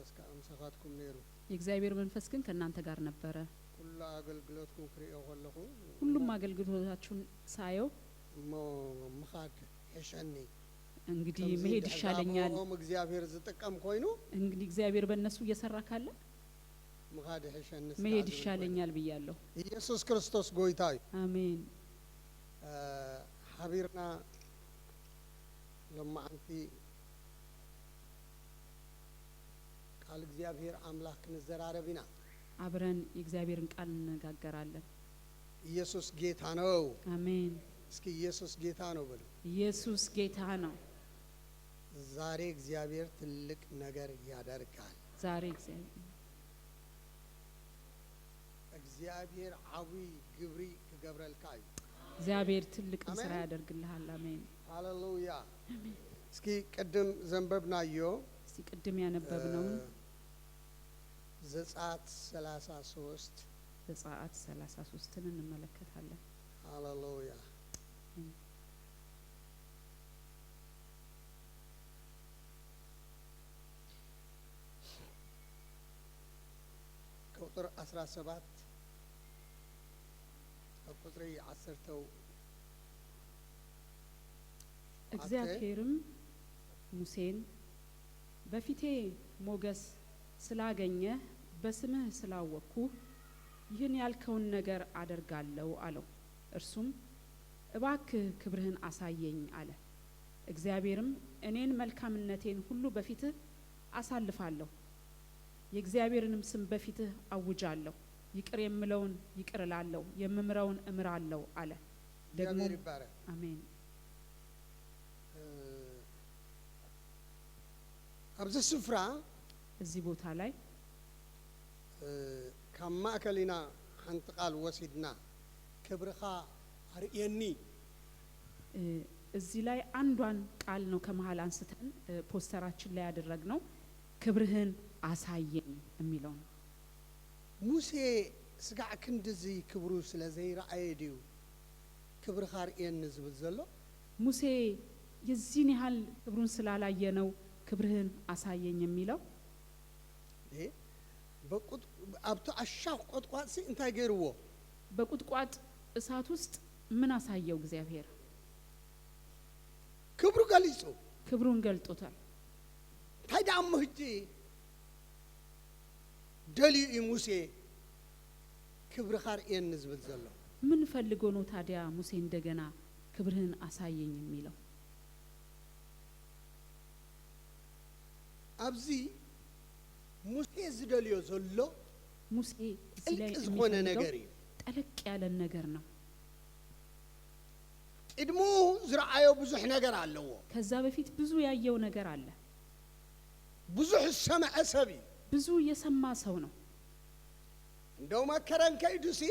መንፈስ ከአምሳኻትኩም ነይሩ የእግዚአብሔር መንፈስ ግን ከናንተ ጋር ነበረ ሁሉ አገልግሎትኩም ክሪኦ ሆለኹ ሁሉም አገልግሎታችሁን ሳየው ምኻድ ሄሸኒ እንግዲህ መሄድ ይሻለኛል እግዚአብሔር ዝጠቀም ኮይኑ እንግዲህ እግዚአብሔር በእነሱ እየሰራ ካለ ምኻድ ሄሸኒ መሄድ ይሻለኛል ብያለሁ ኢየሱስ ክርስቶስ ጎይታዩ አሜን ሀቢርና لما أنت قال እግዚአብሔር አምላክ ንዘራረብና አብረን የእግዚአብሔርን ቃል እንነጋገራለን ኢየሱስ ጌታ ነው አሜን እስኪ ኢየሱስ ጌታ ነው በሉ ኢየሱስ ጌታ ነው ዛሬ እግዚአብሔር ትልቅ ነገር ያደርጋል ዛሬ እግዚአብሔር አዊ ግብሪ ከገብረልካይ እግዚአብሔር ትልቅ ስራ ያደርግልሃል አሜን ሃሌሉያ እስኪ ቀደም ዘንበብናዮ እስኪ ቀደም ያነበብነው ዘጸአት 33 ዘጸአት 33ን እንመለከታለን ሃሌሉያ ቁጥር 17 ቁጥር 10 እግዚአብሔርም ሙሴን በፊቴ ሞገስ ስላገኘ በስምህ ስላወቅኩ ይህን ያልከውን ነገር አደርጋለሁ አለው እርሱም እባክህ ክብርህን አሳየኝ አለ እግዚአብሔርም እኔን መልካምነቴን ሁሉ በፊትህ አሳልፋለሁ የእግዚአብሔርንም ስም በፊትህ አውጃለሁ ይቅር የምለውን ይቅር እላለሁ የምምረውን እምራለሁ አለ ደግሞ አሜን አብዘ ስፍራ እዚህ ቦታ ላይ ከማከሊና አንጥቃል ወሲድና ክብርኻ አርየኒ እዚህ ላይ አንዷን ቃል ነው ከመሃል አንስተን ፖስተራችን ላይ ያደረግነው ክብርህን አሳየኝ የሚለው ነው ሙሴ ስጋዕ ክንድዚ ክብሩ ስለዘይራአይዲው ክብርኻ አርየኒ ዝብል ዘሎ ሙሴ የዚህን ያህል ክብሩን ስላላየ ነው ክብርህን አሳየኝ የሚለው በቁጥ አብቶ አሻው ቆጥቋጥ እንታይ ገርዎ በቁጥቋጥ እሳት ውስጥ ምን አሳየው እግዚአብሔር ክብሩ ገልጾ ክብሩን ገልጦታል ታዳም ህጂ ደልዩ ሙሴ ክብር ኻርኤን ዝብል ዘሎ ምን ፈልጎ ነው ታዲያ ሙሴ እንደገና ክብርህን አሳየኝ የሚለው አብዚ ሙሴ ዝደልዮ ዘሎ ሙሴ ጥልቅ ዝሆነ ነገር ጠለቅ ያለ ነገር ነው ቅድሙ ዝራአዮ ብዙሕ ነገር አለዎ ከዛ በፊት ብዙ ያየው ነገር አለ ብዙሕ ሰማዕ ሰቢ ብዙ የሰማ ሰው ነው እንደው መከረን ከይዱሲ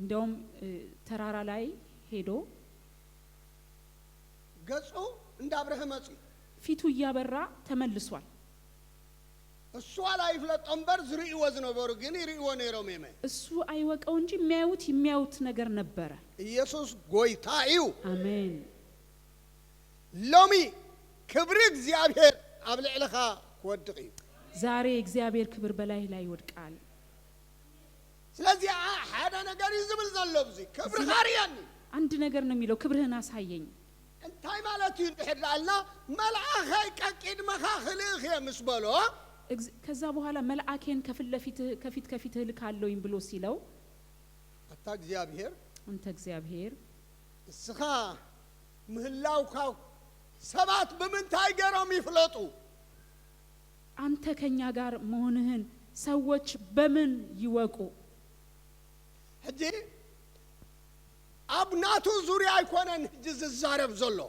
እንደውም ተራራ ላይ ሄዶ ገጹ እንደ አብርሃም መጽ ፊቱ ያበራ ተመልሷል እሱ ላይ ፍለጠንበር ዝሪው ወዝነበሩ ግን ይሪው ነይሮም የመ እሱ አይወቀው እንጂ የሚያዩት ነገር ነበረ ኢየሱስ ጎይታዩ አሜን ሎሚ ክብር እግዚአብሔር አብልዕልኻ ወድቂ ዛሬ እግዚአብሔር ክብር በላይ ላይ ይወድቃል ስለዚህ ሓደ ነገር ይዝብል ዘሎ ብዙ ክብር ኻርያኒ አንድ ነገር ነው የሚለው ክብርህን አሳየኝ እንታይ ማለት ይድሕላልና መልአኸይ ቀቂድ መኻኽልህ የምስበሎ ከዛ በኋላ መልአኬን ከፊት ልካለውኝ ብሎ ሲለው አታ እግዚአብሔር አንተ እግዚአብሔር እስኻ ምህላውካ ሰባት በምንታይ ገሮም ይፍለጡ አንተ ከኛ ጋር መሆንህን ሰዎች በምን ይወቁ ህጂ አብናቱ ዙሪያ አይኮነን ህጂ ዝዛረብ ዘሎ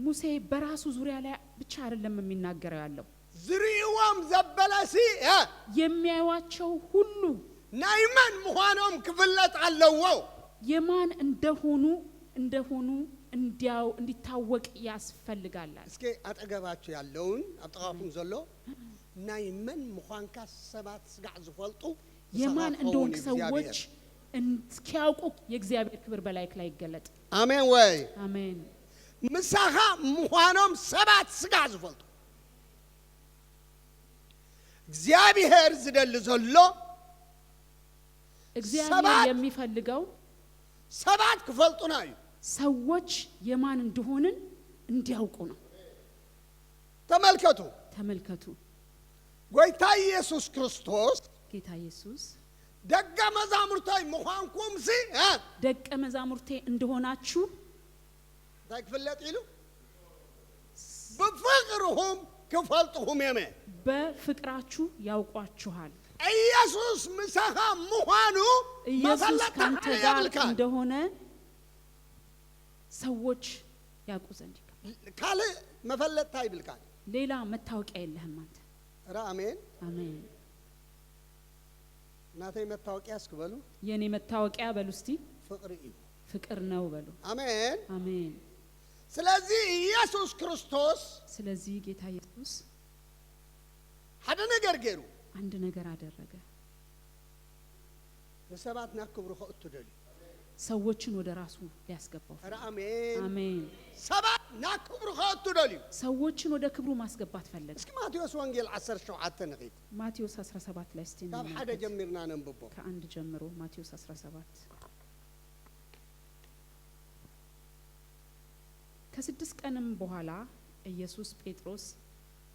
ሙሴ በራሱ ዙሪያ ላይ ብቻ አይደለም የሚናገረው ያለው ዝሪውም ዘበለሲ የሚያዩዋቸው ሁሉ ናይማን መሆኑም ክፍለት አለዎ የማን እንደሆኑ እንዲታወቅ ያስፈልጋል እስኪ አጠገባችሁ ያለውን አጥቃፉን ዘሎ ናይማን መሆንካ ሰባት ስጋዕ ዝፈልጡ የማን እንደሆንክ ሰዎች እስኪያውቁ የእግዚአብሔር ክብር በላይክ ላይ ይገለጥ አሜን ወይ አሜን ምሳኻ መሆኑም ሰባት ስጋዕ ዝፈልጡ እግዚአብሔር ዝደል ዘሎ እግዚአብሔር የሚፈልገው ሰባት ክፈልጡና እዩ ሰዎች የማን እንደሆንን እንዲያውቁ ነው ተመልከቱ ጌታ ኢየሱስ ክርስቶስ ጌታ ኢየሱስ ደቀ መዛሙርታይ መዃንኩም ሲ ደቀ መዛሙርቴ እንደሆናችሁ ታክፍለጥ ይሉ በፍቅርሁም ክፈልጡሁም የመ በፍቅራችሁ ያውቋችኋል ኢየሱስ ምሳኻ መዃኑ ኢየሱስ ካንተ ጋር እንደሆነ ሰዎች ያውቁ ዘንድ ካለ መፈለጥታ ይብልካል ሌላ መታወቂያ የለህም አንተ አሜን አሜን ናተይ መታወቂያ እስክበሉ የኔ መታወቂያ በሉ እስቲ ፍቅር ነው በሉ አሜን አሜን ስለዚህ ኢየሱስ ክርስቶስ ስለዚህ ጌታ ኢየሱስ ሓደ ነገር ገይሩ አንድ ነገር አደረገ ለሰባት ናክብሩ ኸእቱ ደሊ ሰዎችን ወደ ራሱ ሊያስገባው አሜን አሜን ሰባት ናክብሩ ኸእቱ ደሊ ሰዎችን ወደ ክብሩ ማስገባት ፈለገ እስኪ ማቴዎስ ወንጌል 17 ነቂት ማቴዎስ 17 ላይ እስቲ ካብ ሓደ ጀምርና ነንብቦ ከአንድ ጀምሮ ማቴዎስ 17 ከስድስት ቀንም በኋላ ኢየሱስ ጴጥሮስ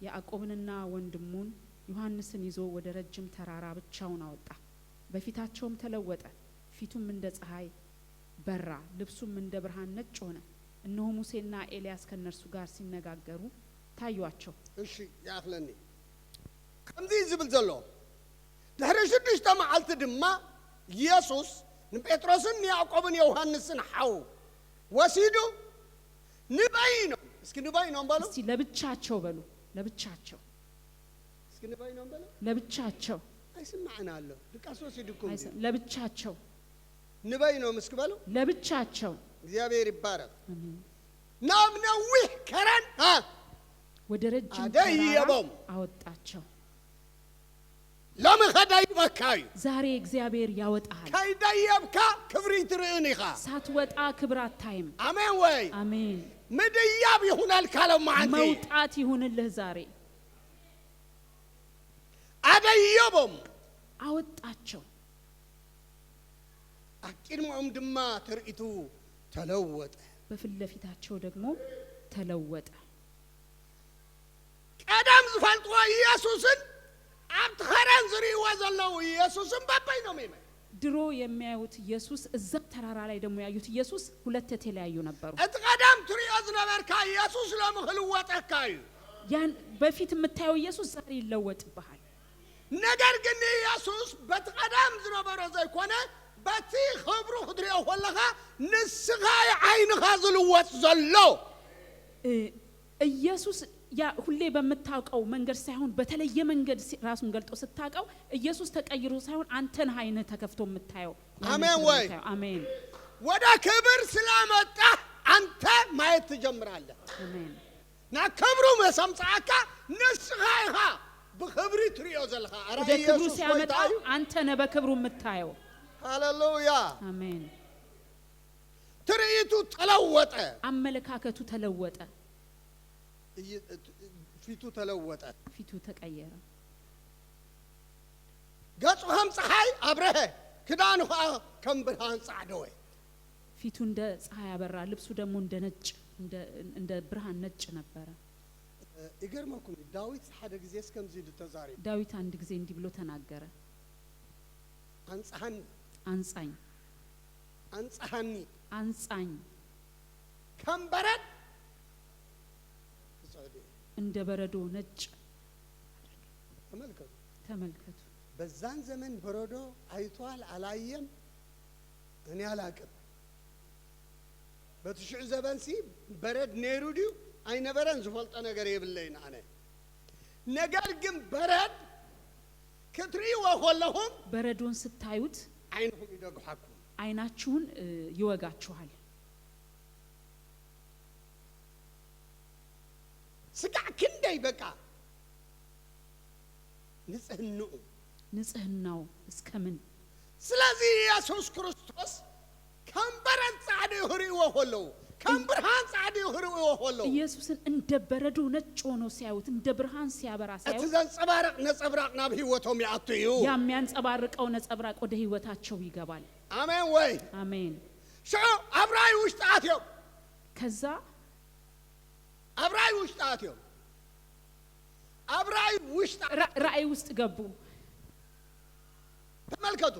ያዕቆብንና ወንድሙን ዮሐንስን ይዞ ወደ ረጅም ተራራ ብቻውን አወጣ በፊታቸውም ተለወጠ ፊቱም እንደ ፀሐይ በራ ልብሱም እንደ ብርሃን ነጭ ሆነ እነሆ ሙሴና ኤልያስ ከነርሱ ጋር ሲነጋገሩ ታዩአቸው እሺ ያኽለኒ ከምዚ ዝብል ዘሎ ድሕሪ 6 መዓልቲ ድማ ኢየሱስ ንጴጥሮስን ያዕቆብን ዮሐንስን ሓው ወሲዱ ንበይ ነው እስኪ ንበይ ነው በሉ እስቲ ለብቻቸው በሉ ለብቻቸው እስኪ ንበይ ነው በሉ ለብቻቸው አይስማዕና አለ ድቃስ ወሲድኩም ለብቻቸው ንበይ ነው ምስክ በሉ ለብቻቸው እግዚአብሔር ይባረክ ናምነዊህ ከረን ወደ ረጅም ተራራ አወጣቸው ለምኸዳይበካዩ ዛሬ እግዚአብሔር ያወጣሃል ከይደየብካ ክብሪ ትርእኒኻ ሳትወጣ ክብር አታይም አሜን ወይ አሜን ምድያብ ይሁናል ካለው ማንተ መውጣት ይሁንልህ ዛሬ አደየቦም አወጣቸው አቂድሞም ድማ ትርኢቱ ተለወጠ በፊት ለፊታቸው ደግሞ ተለወጠ ቀደም ዝፈልጥዎ ኢየሱስን አብቲ ኸረን ዝርእይዎ ዘለዉ ኢየሱስን በበይ ነው የሚመ ድሮ የሚያዩት ኢየሱስ እዛ ተራራ ላይ ደግሞ ያዩት ኢየሱስ ሁለት የተለያዩ ነበሩ እቲ ቀደም ትርእዮ ዝነበርካ ኢየሱስ ለምኽልወጠካ እዩ ያን በፊት የምታየው ኢየሱስ ዛሬ ይለወጥብሃል ነገር ግን ኢየሱስ በቲ ቀደም ዝነበሮ ዘይኮነ በቲ ክብሩ ክትርእዮ ከለኻ ንስኻ ዓይንኻ ዝልወጥ ዘሎ ኢየሱስ ያ ሁሌ በመታውቀው መንገድ ሳይሆን በተለየ መንገድ ራሱን ገልጦ ስታውቀው ኢየሱስ ተቀይሮ ሳይሆን አንተን አይነ ተከፍቶ የምታየው አሜን ወይ አሜን ወደ ክብር ስለመጣ አንተ ማየት ትጀምራለህ አሜን ና ክብሩ መሰምጻካ ንስኻይኻ በክብሪ ትርእዮ ዘለኻ አረ ክብሩ ሲያመጣ አንተ ነህ በክብሩ የምታየው ሃሌሉያ አሜን ትርኢቱ ተለወጠ አመለካከቱ ተለወጠ ፊቱ ተለወጠ ፊቱ ተቀየረ ገጹ ከም ፀሐይ አብረኸ ክዳኑ ከም ብርሃን ጻዕደወ ፊቱ እንደ ፀሐይ አበራ ልብሱ ደግሞ እንደ ነጭ እንደ ብርሃን ነጭ ነበረ ይገርመኩም ዳዊት ሓደ ጊዜ እስከምዚ ተዛሪ ዳዊት አንድ ጊዜ እንዲህ ብሎ ተናገረ አንጻኝ አንጻሃኒ አንጻኝ ከምበረድ እንደ በረዶ ነጭ ተመልከቱ በዛን ዘመን በረዶ አይቷል አላየም እኔ አላቅም በትሽዕ ዘበንሲ በረድ ነይሩዲው አይነበረን ዝፈልጠ ነገር የብለይና አነ ነገር ግን በረድ ክትሪው ወኸለሁም በረዶን ስታዩት አይንኩም ይደግሓኩም አይናችሁን ይወጋችኋል ስጋ ክንደይ በቃ ንጽህናው እስከምን ስለዚህ ኢየሱስ ክርስቶስ ከምበረን ጻዕደ ይህሪዎ ከለዉ ከም ብርሃን ጻዕዳ ይኽርውዎ ኸለዉ ኢየሱስን እንደ በረዶ ነጭ ሆኖ ሲያዩት እንደ ብርሃን ሲያበራ እቲ ሲያዩት ዘንጸባርቕ ነጸብራቕ ናብ ህይወቶም ይኣቱ እዩ የሚያንጸባርቀው ነጸብራቅ ወደ ህይወታቸው ይገባል አሜን ወይ አሜን ሽዑ ኣብ ራእይ ውሽጢ ኣትዮም ከዛ ኣብ ራእይ ውሽጢ ኣትዮም ኣብ ራእይ ውሽጢ ራእይ ውስጥ ገቡ ተመልከቱ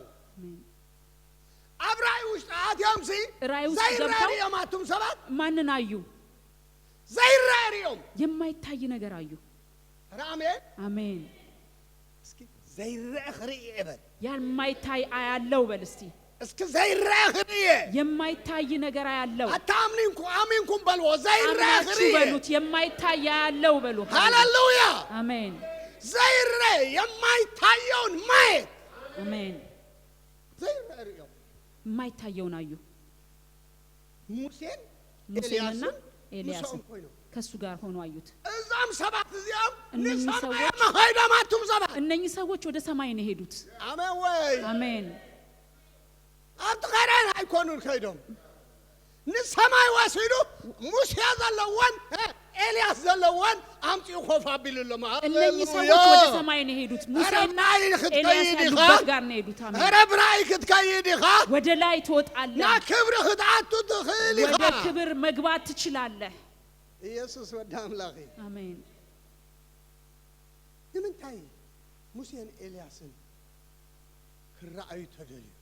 ኣብ ራእይ ውሽጢ ኣትዮም ሲ ራእይ ውስጥ ገብተው ዘይራእዮም ኣቱም ሰባት ማንን አዩ ዘይራእዮም የማይታይ ነገር አዩ አሜን አሜን እስኪ ዘይራእ ኽርኢ ይበል የማይታይ አያለው በል እስቲ እስኪ ዘይራእ ኽርኢ የማይታይ ነገር አያለው አታምኒንኩ አሚንኩም በልዎ ዘይራእ ኽርኢ በሉት የማይታይ አያለው በሉ ሃሌሉያ አሜን ዘይራእ የማይታየውን ማየት አሜን ዘይራእዮም የማይታየውን አዩ ሙሴን ሙሴንና ኤልያስን ከሱ ጋር ሆኖ አዩት እዛም ሰባት እዚያም እነኚህ ሰዎች ሄደማቱም ሰባት እነኚህ ሰዎች ወደ ሰማይ ነው ሄዱት አሜን ወይ አሜን አጥቃራን አይኮኑን ከይዶም ንሰማይ ወሲዱ ሙሴ ዘለወን ኤልያስ ዘለወን አምጪው ኾፍ አቢልሎም እነኚህ ሰዎች ወደ ሰማይ ነው ሄዱት ሙሴና ኤልያስ ያሉበት ጋር ነው ሄዱት አሜን ረብራይ ክትከይድ ይኻ ወደ ላይ ትወጣለህ ና ክብር ክትአቱ ትኽእል ይኻ ወደ ክብር መግባት ትችላለህ ኢየሱስ ወደ አምላኺ አሜን ንምንታይ ሙሴን ኤልያስን ክራአዩ ተደልዩ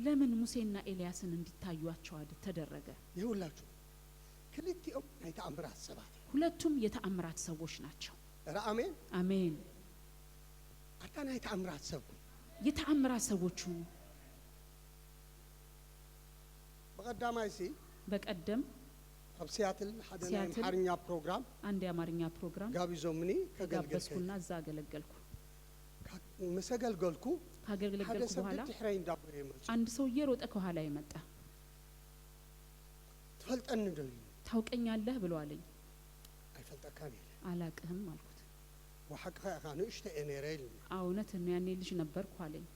ለምን ሙሴና ኤልያስን እንዲታዩአቸው ተደረገ ይሁላችሁ ክልቲኦም ናይ ተአምራት ሰባት ሁለቱም የተአምራት ሰዎች ናቸው አሜን አሜን አታ ናይ ተአምራት ሰብ የተአምራት ሰዎች ሁኑ በቀዳማይሲ በቀደም ኣብ ሲያትል ሓደ ናይ አማርኛ ፕሮግራም አንድ የአማርኛ ፕሮግራም ጋቢዞምኒ ከጋበዝኩና እዛ አገለገልኩ መሰገልገልኩ ካገለገልኩ በኋላ አንድ ሰው እየሮጠ ከኋላ ይመጣ ትፈልጠን እንደል ታውቀኛለህ ብሎ አለኝ አይፈልጠካን ይለ አላቅህም አልኩት ወሐቅኻ ካኑ እሽተ ኤኔሬል አውነት ነው ያኔ ልጅ ነበርኩ አለኝ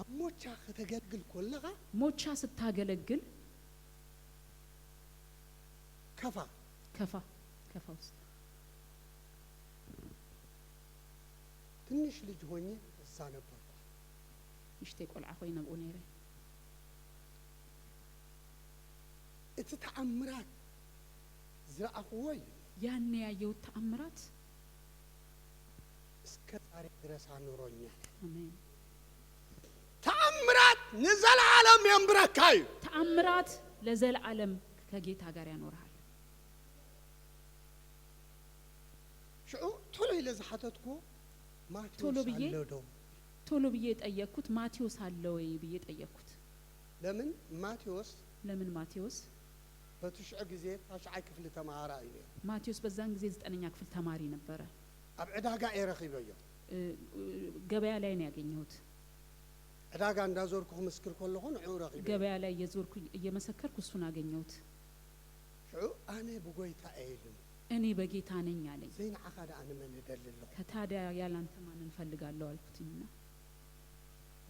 አሞቻ ከተገልግል ኮለኻ ሞቻ ስታገለግል ከፋ ውስጥ ትንሽ ልጅ ሆኜ እዛ ነበርኩ እሽቴ ቆልዓ ሆይ ነብኡ ነይረ እቲ ተአምራት ዝረአኽዎይ ያኔ ያየው ተአምራት እስከ ዛሬ ድረስ አኑሮኛል አሜን ተአምራት ለዘላለም ያምብረካዩ ተአምራት ለዘላለም ከጌታ ጋር ያኖርሃል ሽዑ ቶሎ ለዝሐተትኩ ቶሎ ብዬ ጠየቅኩት ማቴዎስ አለ ወይ ብዬ ጠየቅኩት ለምን ማቴዎስ በትሽዕ ጊዜ ታሽዓይ ክፍል ተማራ እዩ ማቴዎስ በዛን ጊዜ 9ኛ ክፍል ተማሪ ነበረ ኣብ ዕዳጋ ኤረኺበዮ ገበያ ላይ ነው ያገኘሁት ዕዳጋ እንዳዞርኩ መስክር ኮለኹ ንዑ ረኺበ ገበያ ላይ የዞርኩ እየመሰከርኩ እሱን አገኘሁት ሽዑ አነ በጎይታ አይልም እኔ በጌታ ነኝ አለኝ ዘይና አኻዳ አነ ምን ደልለው ከታዲያ ያላንተ ማን እንፈልጋለሁ አልኩትና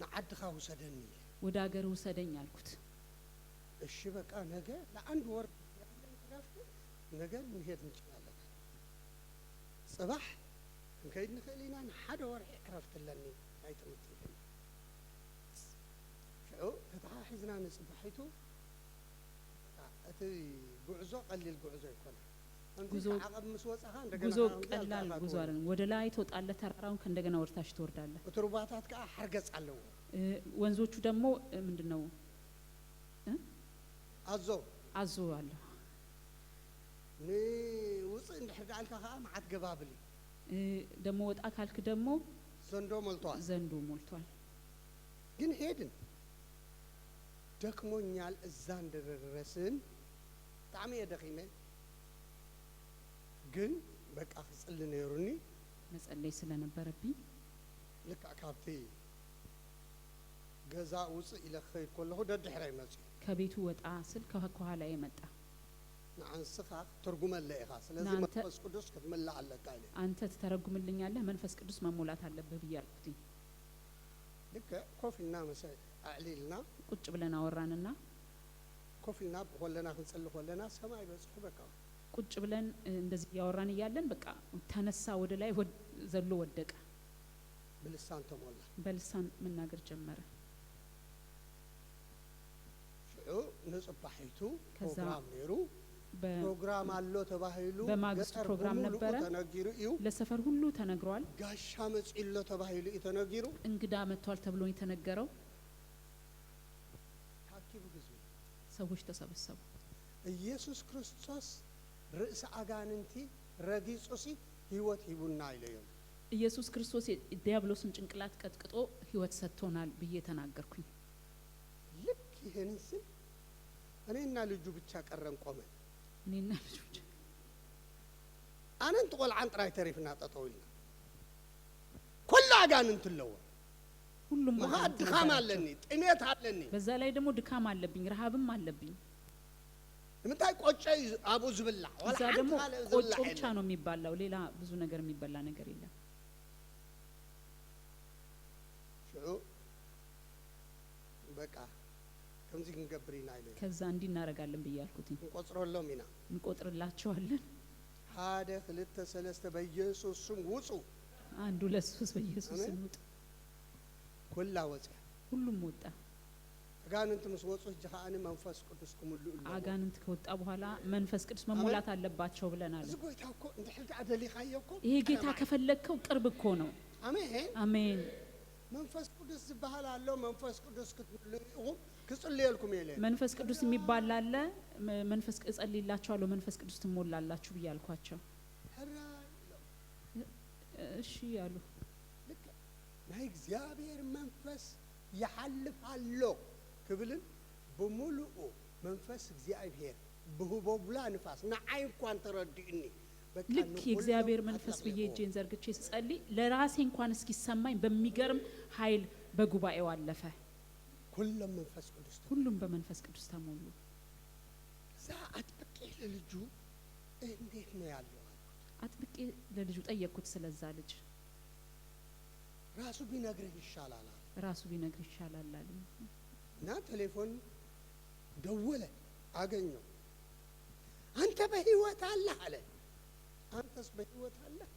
ናዓድኻ ወሰደኒ ወደ አገር ወሰደኝ አልኩት እሺ በቃ ነገ ለአንድ ወር ነገ እንሄድ እንችላለን صباح እንከይድ ንኽእሊና ሓደ ወር ዕረፍት ለኒ አይተምት ሽዑ ተታሒዝና ንጽባሒቱ እቲ ጉዕዞ ቀሊል ጉዕዞ ይኮነ ጉዞ ቀላል ጉዞ አይደለም ወደ ላይ ትወጣለህ ተራራውን ከእንደገና ወርታሽ ትወርዳለህ ወትሩባታት ካ ሐርገጽ አለው ወንዞቹ ደግሞ ምንድነው አዞ አለ ውጽ እንድሕዳልካ ካ ማዓት ገባብል ደግሞ ወጣ ካልክ ደግሞ ዘንዶ ሞልቷል ግን ሄድን ደክሞኛል እዛ እንደደረስን ጣዕሜ የደኺመ ግን በቃ ጽል ነሩኒ መጸለይ ስለነበረብኝ ልክ አካብቴ ገዛ ውጽ ኢለኸይ ኮለሁ ደድሕራይ መጽ ከቤቱ ወጣ ስል ከኋላ የመጣ ናንስኻ ተርጉመለይኻ ስለዚህ መንፈስ ቅዱስ ከተመላ አለካ አይለ አንተ ተተረጉምልኛለህ መንፈስ ቅዱስ መሞላት አለበት ይያልኩት ልክ ኮፊና መሰ አዕሊልና ቁጭ ብለን አወራንና ኮፊልና ወለና ክንጸል ወለና ሰማይ በጽሑ በቃ ቁጭ ብለን እንደዚህ ያወራን እያለን በቃ ተነሳ ወደ ላይ ዘሎ ወደቀ በልሳን ተሞላ በልሳን መናገር ጀመረ ንጽባሂቱ ፕሮግራም ኔሩ ፕሮግራም አሎ ተባሂሉ በማግስቱ ፕሮግራም ነበረ ተነግሩ እዩ ለሰፈር ሁሉ ተነግሯል ጋሻ መጽኢሎ ተባሂሉ ተነግሩ እንግዳ መጥቷል ተብሎ የተነገረው ታኪቡ ግዙ ሰዎች ተሰበሰቡ ኢየሱስ ክርስቶስ ርዕሰ አጋንንቲ ረጊጹሲ ህይወት ይቡና ይለየው ኢየሱስ ክርስቶስ ዲያብሎስን ጭንቅላት ቀጥቅጦ ህይወት ሰጥቶናል ብዬ ተናገርኩኝ ልክ ይሄንስ እኔና ልጁ ብቻ ቀረን ቆመን እኔና ልጁ አንንት ቆል አንጥራይ ተሪፍና ተጠውልና ኩሉ አጋንንት ለው ሁሉም ድካም አለኝ ጥሜት አለኝ በዛ ላይ ደግሞ ድካም አለብኝ ረሃብም አለብኝ ምንታይ ቆጨይ አቡ ዝብላ ወላ ደግሞ ቆጮ ብቻ ነው የሚባላው ሌላ ብዙ ነገር የሚበላ ነገር የለም በቃ ከምዚ እንገብሪና አይለ ከዛ እንዲ እናረጋለን በያልኩት እንቆጥሮለው ሚና እንቆጥርላቸዋለን ሃደ ሁለት ሰለስተ በኢየሱስ ስም ውጡ አንዱ ለሶስት በኢየሱስ ስም ውጡ ኩላ ወጣ ሁሉም ወጣ አጋንንት መስወጹ ጀሃን መንፈስ ቅዱስ ኩሙሉ አጋንንት ከወጣ በኋላ መንፈስ ቅዱስ መሞላት አለባቸው ብለናል ዝጎይታ እኮ እንደ ህልት አደሊኻየው እኮ ይሄ ጌታ ከፈለከው ቅርብ እኮ ነው አሜን አሜን መንፈስ ቅዱስ ዝባሃል አለው መንፈስ ቅዱስ ክትልዩ ክጽልየልኩም ይለ መንፈስ ቅዱስ የሚባል አለ መንፈስ እጸልይላችኋለሁ መንፈስ ቅዱስ ትሞላላችሁ ብያልኳቸው እሺ ያሉ ልክ ናይ እግዚአብሔር መንፈስ ያሐልፋሉ ክብልን በሙሉኡ መንፈስ እግዚአብሔር በሁቦብላ ንፋስ ናአይ እንኳን ተረድእኒ ልክ የእግዚአብሔር መንፈስ ብዬ እጄን ዘርግቼ ስጸልይ ለራሴ እንኳን እስኪሰማኝ በሚገርም ኃይል በጉባኤው አለፈ ሁሉም በመንፈስ ቅዱስ ተሞሉ ዛ አጥብቄ ለልጁ እንዴት ነው ያለው አጥብቄ ለልጁ ጠየቅኩት ስለዛ ልጅ ራሱ ቢነግርህ ይሻላል ራሱ ቢነግርህ ይሻላል አለኝ እና ቴሌፎን ደወለ አገኘው አንተ በህይወት አለህ አለ አንተስ በህይወት አለህ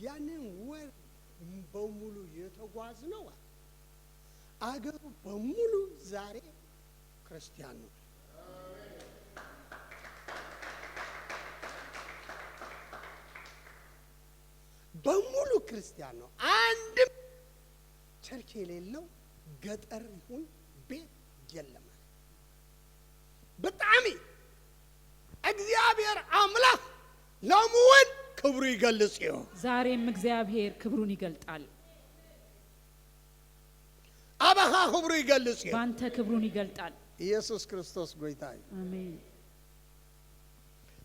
ያንን ወር በሙሉ የተጓዝ ነው አገሩ በሙሉ ዛሬ ክርስቲያን ነው በሙሉ ክርስቲያን ነው አንድም ቸርች የሌለው ገጠር ይሁን ቤት የለም በጣም እግዚአብሔር አምላክ ለሙን ክብሩ ይገልጽ ይው ዛሬም እግዚአብሔር ክብሩን ይገልጣል አባሃ ክብሩ ይገልጽ ይው ባንተ ክብሩን ይገልጣል ኢየሱስ ክርስቶስ ጌታዬ አሜን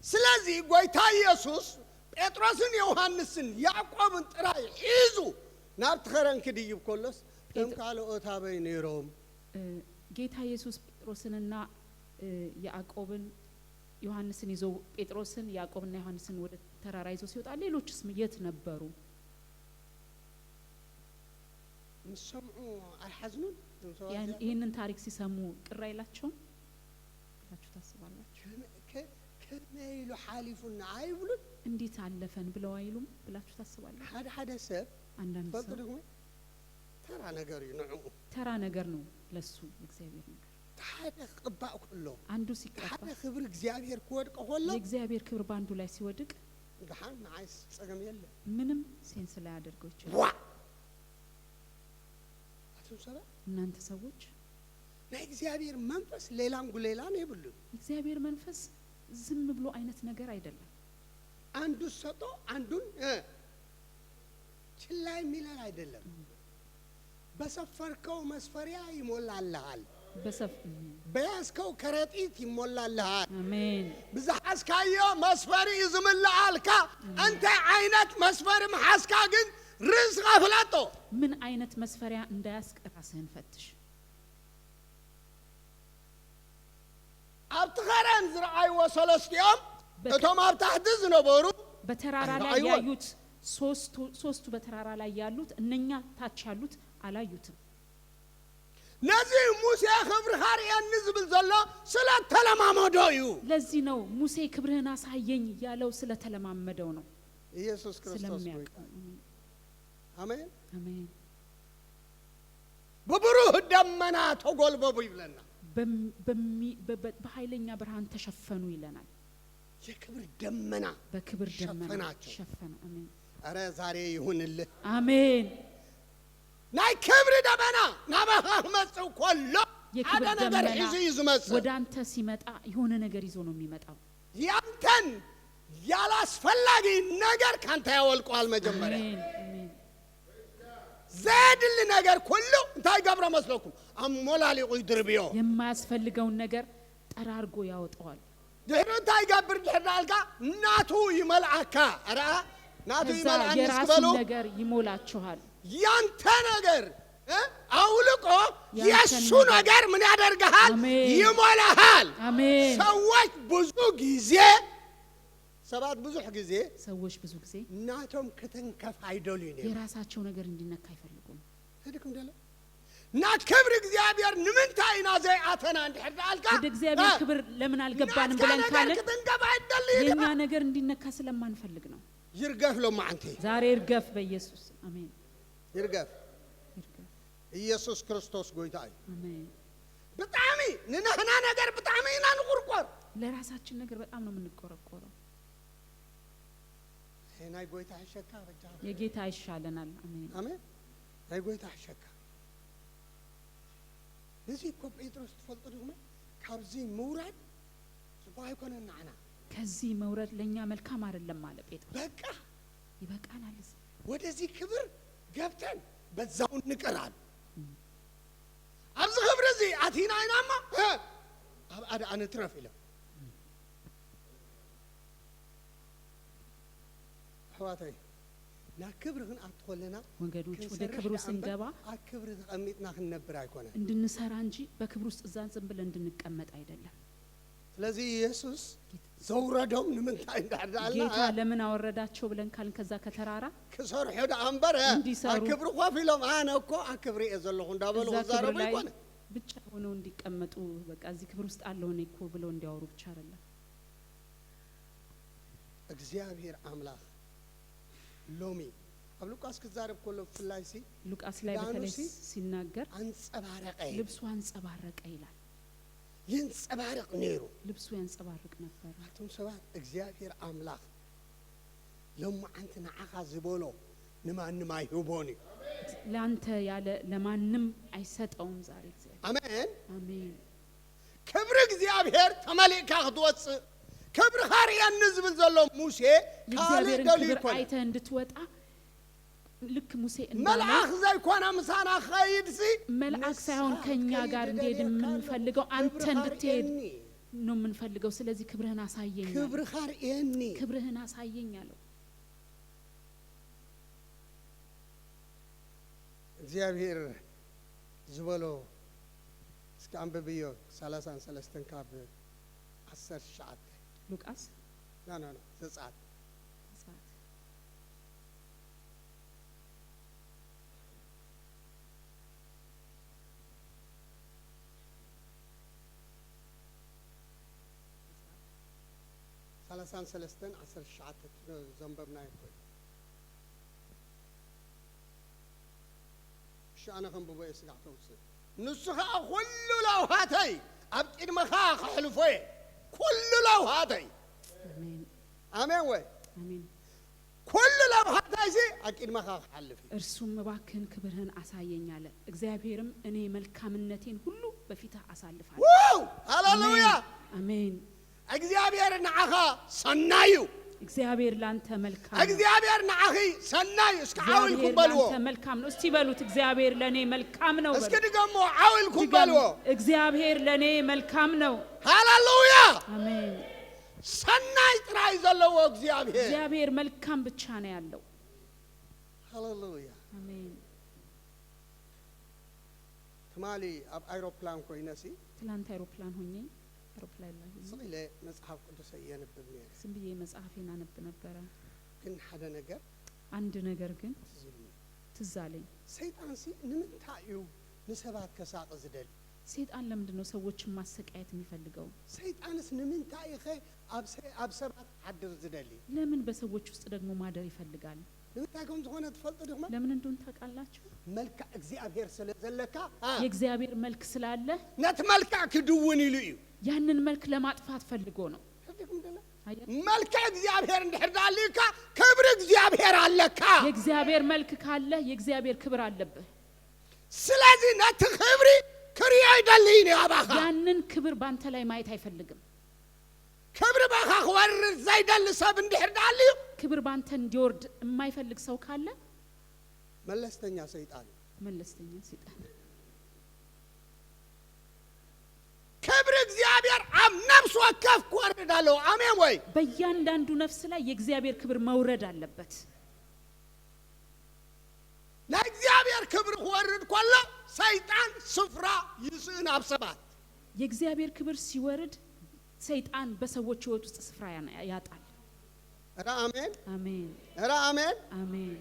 ስለዚህ ጌታ ኢየሱስ ጴጥሮስን ዮሐንስን ያዕቆብን ጥራይ ይዙ ናብ ተኸረን ክድይብ ኮሎስ ተንካለ ኦታበይ ነሮም ጌታ ኢየሱስ ጴጥሮስንና ያዕቆብን ዮሐንስን ይዞ ጴጥሮስን ያዕቆብና ዮሐንስን ወደ ተራራ ይዞ ሲወጣ ሌሎችስ የት ነበሩ ምሰምዑ አይሐዝኑን ይሄንን ታሪክ ሲሰሙ ቅር አይላቸውም ብላችሁ ታስባላችሁ ከመይሉ ሐሊፉና አይብሉን እንዴት አለፈን ብለው አይሉም ብላችሁ ታስባላችሁ ሐደ ሰብ አንዳንድ ሰው ደግሞ ተራ ነገር ይነዑ ተራ ነገር ነው ለሱ እግዚአብሔር ነገር ታዲያ ቅባእ ኩሎ አንዱ ሲቀባ ታዲያ ክብር እግዚአብሔር ከወድቀ ሁሉ የእግዚአብሔር ክብር ባንዱ ላይ ሲወድቅ ደሃን ማይስ ጸገም የለ ምንም ሴንስ ላይ አድርገው ይችላል ዋ አትሰራ እናንተ ሰዎች ናይ እግዚአብሔር መንፈስ ሌላን ጉሌላ ነው ይብሉ እግዚአብሔር መንፈስ ዝም ብሎ አይነት ነገር አይደለም አንዱ ሰጦ አንዱን ችላይ ሚላል አይደለም በሰፈርከው መስፈሪያ ይሞላልሃል በያስከው ከረጢት ይሞላልሃል አሜን ብዛሐስካዮ መስፈሪ ይዝምላልካ አንተ አይነት መስፈርም ሐስካ ግን ርዝቅ አፍላጦ ምን አይነት መስፈሪያ እንዳያስቀ ራስህን ፈትሽ አብትኸረን ዝርአይ ወሰለስቲዮም እቶም አብታህት ዝነበሩ በተራራ ላይ ያዩት ሶስቱ በተራራ ላይ ያሉት እነኛ ታች ያሉት አላዩትም ለዚህ ሙሴ ክብር ኻርያን ዝብል ዘሎ ስለተለማመደው ለዚህ ነው ሙሴ ክብርህን አሳየኝ ያለው ስለተለማመደው ነው ኢየሱስ ክርስቶስ ሆይ አሜን አሜን በብሩህ ደመና ተጎልበቡ ይብለና በኃይለኛ ብርሃን ተሸፈኑ ይለናል የክብር ደመና በክብር ደመና ሸፈኑ አሜን አረ ዛሬ ይሁንልህ አሜን ናይ ክብር ደመና ናባህ መጽው ኮሎ የክብር ደመና ይዝመጽ ወደ አንተ ሲመጣ የሆነ ነገር ይዞ ነው የሚመጣው ያንተን ያላስፈላጊ ነገር ካንተ ያወልቀዋል መጀመሪያ አሜን አሜን ዘድል ነገር ሁሉ እንታይ ገብረ መስለኩም አሞላሊቁ ይድርብዮ የማያስፈልገውን ነገር ጠራርጎ ያወጣዋል ደህና እንታይ ገብር ደህናልካ ናቱ ይመልአካ አራ ናቱ ይመልአን የራሱ ነገር ይሞላችኋል ያንተ ነገር አውልቆ የሱ ነገር ምን ያደርጋል ይሞላሃል አሜን ሰዎች ብዙ ጊዜ ሰዎች ብዙ ጊዜ ናቶም ከተንከፍ አይደሉኝ የራሳቸው ነገር እንዲነካ አይፈልጉም ተደክም ደለ ና ክብር እግዚአብሔር ንምንታይና ዘይ አተና እንድሕዳልካ ወደ እግዚአብሔር ክብር ለምን አልገባንም ብለን ካለ የኛ ነገር እንዲነካ ስለማንፈልግ ነው ይርገፍ ለማንቴ ዛሬ ይርገፍ በኢየሱስ አሜን ይርገፍ ኢየሱስ ክርስቶስ ጎይታይ አሜን በጣም ንነህና ነገር በጣም ይናን ቁርቆር ለራሳችን ነገር በጣም ነው የምንቆረቆረው ናይ ጎይታ ሸካ በጃ የጌታ ይሻለናል አሜን አሜን ናይ ጎይታ ሸካ እዚህ እኮ ጴጥሮስ ተፈልጥሩም ካብዚ መውረድ ጽባይ ኮነናና ከዚህ መውረድ ለኛ መልካም አይደለም ማለት ጴጥሮስ በቃ ይበቃናል ወደዚህ ክብር ገብተን በዛው እንቀራል አብዝ ክብር እዚህ አቲና አይናማ አብ አነ ትረፍ ይለው حواتي نا كبرهن أدخلنا መንገዶች ወደ ክብሩ ስንገባ አክብር ተቀምጥና ከነብር አይኮነ እንድንሰራ እንጂ በክብሩ ውስጥ እዛን ዝም ብለን እንድንቀመጥ አይደለም ስለዚህ ኢየሱስ ዘውረዶም ንምንታይ እንዳዳልና ጌታ ለምን አወረዳቸው ብለን ካልን ከዛ ከተራራ ከሰርሑ ዳንበረ አክብር khoፊሎም አነኮ አክብር የዘለሁ እንዳበሉ ዛሬ አይኮነ ብቻ ሆነው እንዲቀመጡ በቃ እዚህ ክብር ውስጥ አለው ነው እኮ ብለው እንዲያወሩ ብቻ አይደለም እግዚአብሔር አምላክ ሎሚ አብሉቃስ ከዛረብ ኮሎ ፍላይሲ ሉቃስ ላይ በተለይ ሲናገር አንጸባረቀ ልብሱ አንጸባረቀ ይላል ይንጸባረቅ ኔሩ ልብሱ ያንጸባረቅ ነበር አቱም ሰባት እግዚአብሔር አምላክ ለማ አንተና አኻ ዝቦሎ ንማንም አይሁቦኒ ላንተ ያለ ለማንም አይሰጠውም ዛሬ እግዚአብሔር አሜን አሜን ክብር እግዚአብሔር ተመልካ ወጥጽ ክብር ኻርያን ንዝብል ዘሎ ሙሴ እግዚአብሔር ክብር አይተ እንድትወጣ ልክ ሙሴ እንዳለ መልአክ ዘይኮና ምሳና ኸይድሲ መልአክ ሳይሆን ከኛ ጋር እንዲሄድ የምንፈልገው አንተ እንድትሄድ ነው የምንፈልገው ስለዚህ ክብርህን አሳየኝ ክብር ኻርያኒ ክብርህን አሳየኝ አለው እግዚአብሔር ዝበሎ እስከ አንብብዮ 33 ካብ 10 ሰዓት ሉቃስ ና ዘጻት سلسان سلستن 10 ساعات زنببنا يكون شو أنا خم ببوي سقع توصل نسخة كل لو هاتي أبكر مخاخ حلفوي كل لو هاتي آمين آمين وي آمين كل لو هاتي شيء أكيد مخاخ حلفي እርሱም እባክህን ክብርህን አሳየኝ አለ እግዚአብሔርም እኔ መልካምነቴን ሁሉ በፊትህ አሳልፋለሁ ሃሌሉያ አሜን እግዚአብሔር ነዓኻ ሰናዩ እግዚአብሔር ላንተ መልካም እግዚአብሔር ነዓኺ ሰናዩ እስከ አውልኩም በልዎ ላንተ መልካም ነው እስቲ በሉት እግዚአብሔር ለኔ መልካም ነው እስኪ ድገሞ አውልኩም በልዎ እግዚአብሔር ለኔ መልካም ነው ሃሌሉያ አሜን ሰናይ ጥራይ ዘለዎ እግዚአብሔር መልካም ብቻ ነው ያለው ሃሌሉያ አሜን ተማሊ አብ አይሮፕላን ኮይነሲ ትላንት አይሮፕላን ሆኜ አይሮፕላን ላይ ስለለ መጽሐፍ ቅዱስ ያነብብ ነው ዝምብዬ መጽሐፌን አነብ ነበር ግን ሓደ ነገር አንድ ነገር ግን ትዝ አለኝ ሰይጣን ሲ ንምንታዩ ንሰባት ከሳቅ ዝደል ሰይጣን ለምንድነው ሰዎችን ማሰቃየት የሚፈልገው? ሰይጣንስ ንምንታይ ይኸ አብሰባት አድር ዝደል ለምን በሰዎች ውስጥ ደግሞ ማደር ይፈልጋል? ንምንታይኩም ዝኾነ ትፈልጡ ድግማ ለምን እንደሆነ ታውቃላችሁ? መልካ እግዚአብሔር ስለዘለካ የእግዚአብሔር መልክ ስላለ ነት መልካ ክድውን ይሉ እዩ ያንን መልክ ለማጥፋት ፈልጎ ነው። መልካ እግዚአብሔር እንደርዳልካ ክብር እግዚአብሔር አለካ የእግዚአብሔር መልክ ካለ የእግዚአብሔር ክብር አለበት። ስለዚህ ነት ክብሪ ክሪያ ይደልኝ ያባኻ ያንን ክብር ባንተ ላይ ማየት አይፈልግም። ክብር ባኻ ወርድ ዘይደል ሰብ እንደርዳልዩ ክብር ባንተ እንዲወርድ የማይፈልግ ሰው ካለ መለስተኛ ሰይጣን ክብር እግዚአብሔር አም ነፍስ ወከፍ ወርዳለው አሜን ወይ በእያንዳንዱ ነፍስ ላይ የእግዚአብሔር ክብር መውረድ አለበት። ለእግዚአብሔር ክብር ወርድ ኮላ ሰይጣን ስፍራ ይስን አብሰባት የእግዚአብሔር ክብር ሲወርድ ሰይጣን በሰዎች ህይወት ውስጥ ስፍራ ያጣል። ራ አሜን አሜን ራ አሜን አሜን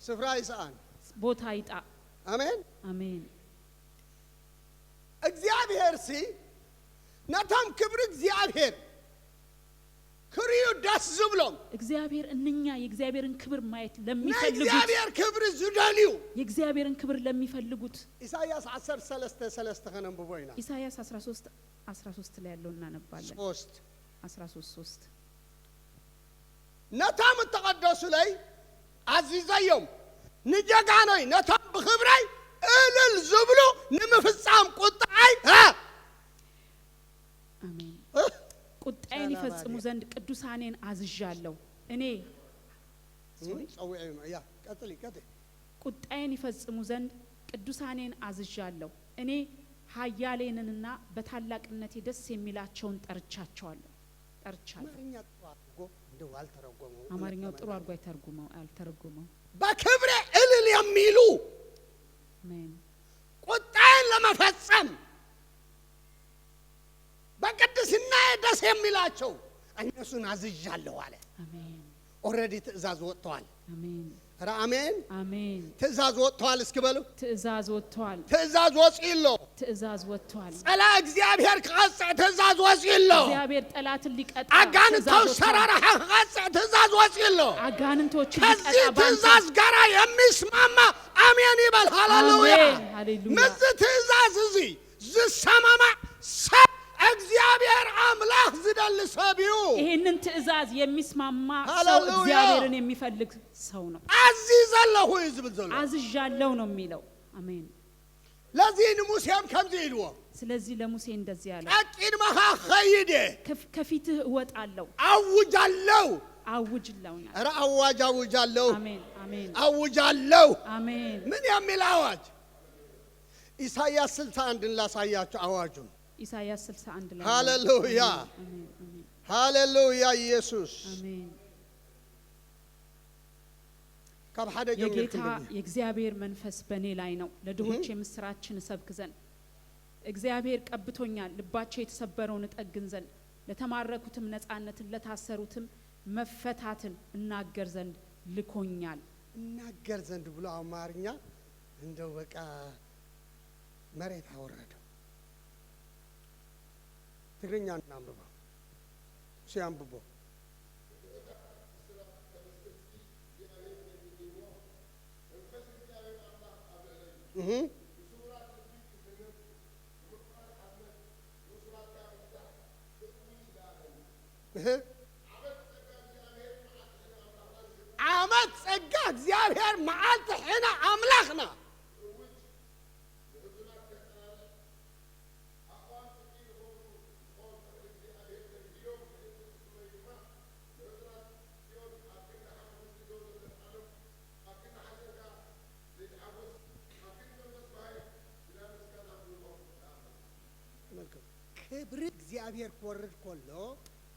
ስፍራ ይሳን ቦታ ይጣ አሜን አሜን እግዚአብሔር ሲ ነታም ክብር እግዚአብሔር ክሪዩ ዳስ ዝብሎም እግዚአብሔር እነኛ የእግዚአብሔርን ክብር ማየት ለሚፈልጉት እግዚአብሔር ክብር ዝዳልዩ የእግዚአብሔርን ክብር ለሚፈልጉት ኢሳይያስ 10:3 ከነንብቦይና ኢሳይያስ 13 ላይ ያለው እናነባለን 13 ነታም ተቀደሱ ላይ አዚዛዮም ንጀጋኖይ ነታም በክብራይ እልል ዝብሉ ንምፍጻም ቁጣይ አሜን ቁጣዬን ይፈጽሙ ዘንድ ቅዱሳኔን አዝዣለሁ እኔ ቁጣዬን ይፈጽሙ ዘንድ ቅዱሳኔን አዝዣለሁ እኔ ኃያላንንና በታላቅነቴ ደስ የሚላቸውን ጠርቻቸዋለሁ። አማርኛው ጥሩ አድርጎ አልተረጎመው በክብሬ እልል የሚሉ አሜን ቁጣዬን ለመፈጸም በቅድስና ደስ የሚላቸው እነሱን አዝዣለሁ አለ። አሜን ኦሬዲ ትእዛዝ ወጥቷል። አሜን ራ አሜን አሜን ትእዛዝ ወጥቷል። እስኪ በሉ ትእዛዝ ወጥቷል። ትእዛዝ ወጽኢሎ ትእዛዝ ወጥቷል። ጸላ እግዚአብሔር ከቀጽ ትእዛዝ ወጽኢሎ እግዚአብሔር ጠላትን ሊቀጣ አጋንንቶች ሰራራ ከቀጽ ትእዛዝ ወጽኢሎ አጋንንቶች ሊቀጣ ትእዛዝ ጋራ የሚስማማ አሜን ይበል። ሃሌሉያ ሃሌሉያ ምዝ ትእዛዝ እዚ ዝሰማማ ሰብ እግዚአብሔር አምላክ ዝደል ሰብዩ ይሄንን ትእዛዝ የሚስማማ ሰው እግዚአብሔርን የሚፈልግ ሰው ነው። አዚዛለሁ ይዝብል ዘሎ አዝዣለሁ ነው የሚለው። አሜን ለዚህ ሙሴም ከምዚ ይልዎ ስለዚህ ለሙሴ እንደዚህ ያለው አቂድ ማኻ ኸይደ ከፊትህ እወጣለሁ አውጃለሁ አውጅለውኛ ኧረ አውጃለሁ አሜን አሜን አውጃለሁ አሜን ምን የሚል አዋጅ ኢሳይያስ 61 ላሳያችሁ አዋጁን ኢሳይያስ 61 ላይ ሃሌሉያ አሜን አሜን ሃሌሉያ ኢየሱስ አሜን ከበሐደ የጌታ የእግዚአብሔር መንፈስ በእኔ ላይ ነው ለድሆች የምስራችን እሰብክ ዘንድ እግዚአብሔር ቀብቶኛል ልባቸው የተሰበረውን እጠግን ዘንድ ለተማረኩትም ነጻነትን ለታሰሩትም መፈታትን እናገር ዘንድ ልኮኛል። እናገር ዘንድ ብሎ አማርኛ እንደው በቃ መሬት አወረደው። ትግርኛ እናንብበው ሲያንብቦ ዓመት ጸጋ እግዚአብሔር መዓልት ሕና አምላኽና ክብር እግዚአብሔር ወርድ ኮሎ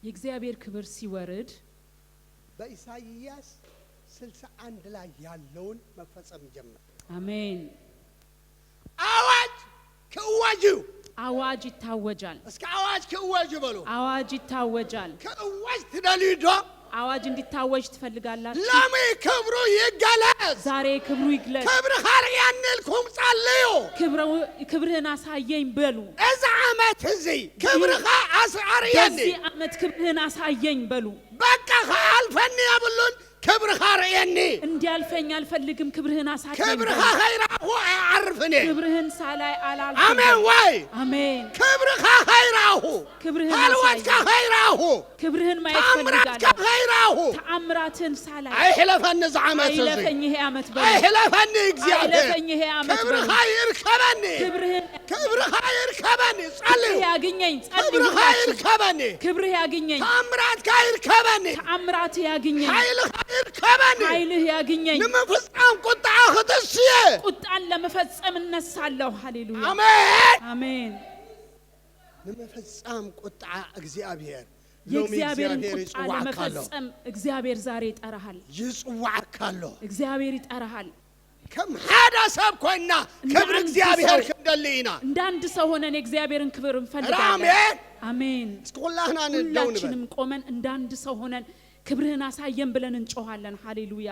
የእግዚአብሔር ክብር ሲወርድ በኢሳይያስ 61 ላይ ያለውን መፈጸም ጀመረ። አሜን አዋጅ ከዋጁ አዋጅ ይታወጃል። እስከ አዋጅ ከዋጁ በሉ አዋጅ ይታወጃል። ከዋጅ ትደልዶ አዋጅ እንዲታወጅ ትፈልጋላችሁ? لامي كبرو يجلس ዛሬ ክብሩ ይግለጥ። كبر خاريان لكم صليو ክብርህን አሳየኝ በሉ። إذا عمت هزي كبر خا أسعريني በዚህ ዓመት ክብርህን አሳየኝ በሉ። بقى خالفني يا بلون كبر خاريني እንዲያልፈኝ አልፈልግም ክብርህን አሳየኝ كبر በሉ። خيره هو عرفني ክብርህን ሳላይ አላልኩም። آمين واي አሜን። كبر خيره ክብርህን هلوتك አሳየኝ። خيره ክብርህን ማየት تأمراتك ፈልጋለሁ። خيره ተአምራትን ሳላይ أي حلفني زعمت هزي አይለፈኝ ይሄ ዓመት በሉ። أي حلفني إجزاء አይለፈኝ ይሄ ዓመት كبر በሉ። خير كبني ክብርህን كبر خير كبني ክብርህ صلي ያግኘኝ። كبر ጸልዩ خير ሁላችሁ። كبني ክብርህ ያግኘኝ። تأمرات خير كبني ተአምራት ያግኘኝ። حيل خير كبني ኃይልህ ያግኘኝ። لما فسقام قطع خدشيه ቁጣን ለመፈጸም እነሳለሁ። ሃሌሉያ آمين አሜን። لما فسقام قطع እግዚአብሔር የእግዚአብሔርን ቁጣ ይጽዋዕካለሁ ለመፈጸም እግዚአብሔር ዛሬ ይጠራሃል። ይጽዋዕካለሁ እግዚአብሔር ይጠራሃል። ከም ሓደ ሰብ ኮይና ክብሪ አንድ እግዚአብሔር ሰው- ክንደልይና እንዳንድ ሰው ሆነን የእግዚአብሔርን ክብር እንፈልጋለን። አሜን አሜን። ኩላህና እንደው ንበል ሁላችንም ቆመን እንዳንድ ሰው ሆነን ክብርህን አሳየን ብለን እንጮሃለን። ሃሌሉያ